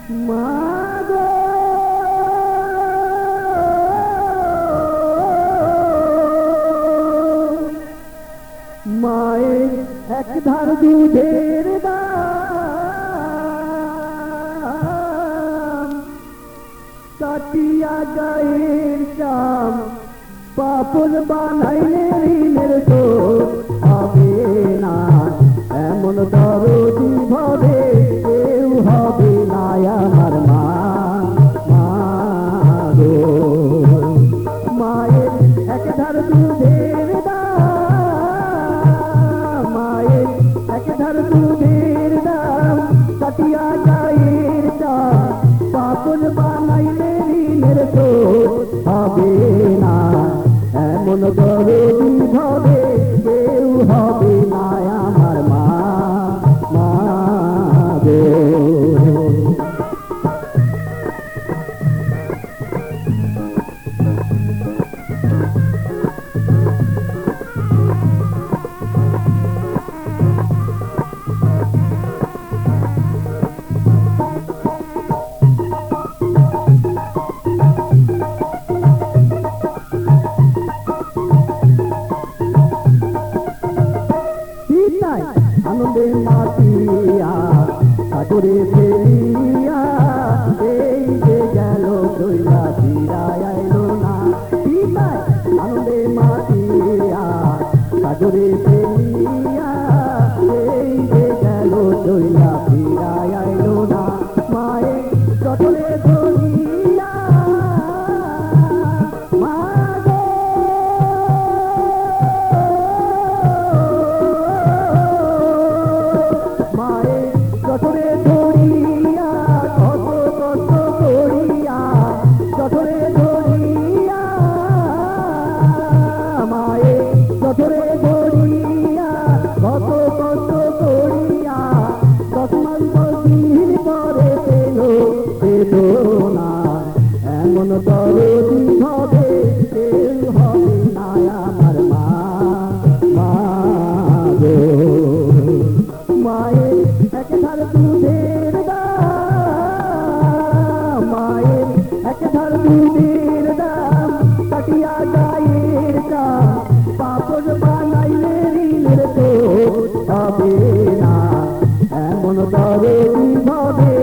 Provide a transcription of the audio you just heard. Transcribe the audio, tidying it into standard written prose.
মাগো মায়ের এক ধার দুধের দাম কাটিয়া গায়ের চাম পাপন বানাইলে ঋণের শোধ হবে না। এমন দরদি ভাবে কেউ হবে না আমার মা। গো মায়ের এক ধার দুধের দাম, মায়ের এক ধার দুধের দাম কাটিয়া গায়ের চাম পাপন বানাইলে ঋণের শোধ হবে না। এমন দরদি ভাবে কেউ হবে না আমার মা। গো আনন্দে মাতিয়া সাগরে ফেলিয়া এই যে গেল দইলা ফিরায় আইলো না। আনন্দে মাতিয়া সাগরে ফেলিয়া এই যে গেল দইলা ফিরায় আইলো না। মায়ের চটলে ধরিয়া যতরে ধরিয়া কত কষ্ট করিয়া যতরে ধরিয়া মায়ে যতরে ধরিয়া কত কষ্ট করিয়া 10 মাস 10 দিন পরে পেল বেদনা। এমন দরদি হবে কেউ হবে না আমার মা। গো মায়ের এক ধার দুধের দাম, মায়ের এক ধার দুধের দাম কাটিয়া গায়ের চাম পাপন বানাইলে ঋণের শোধ হবে না। এমন দরদি ভাবে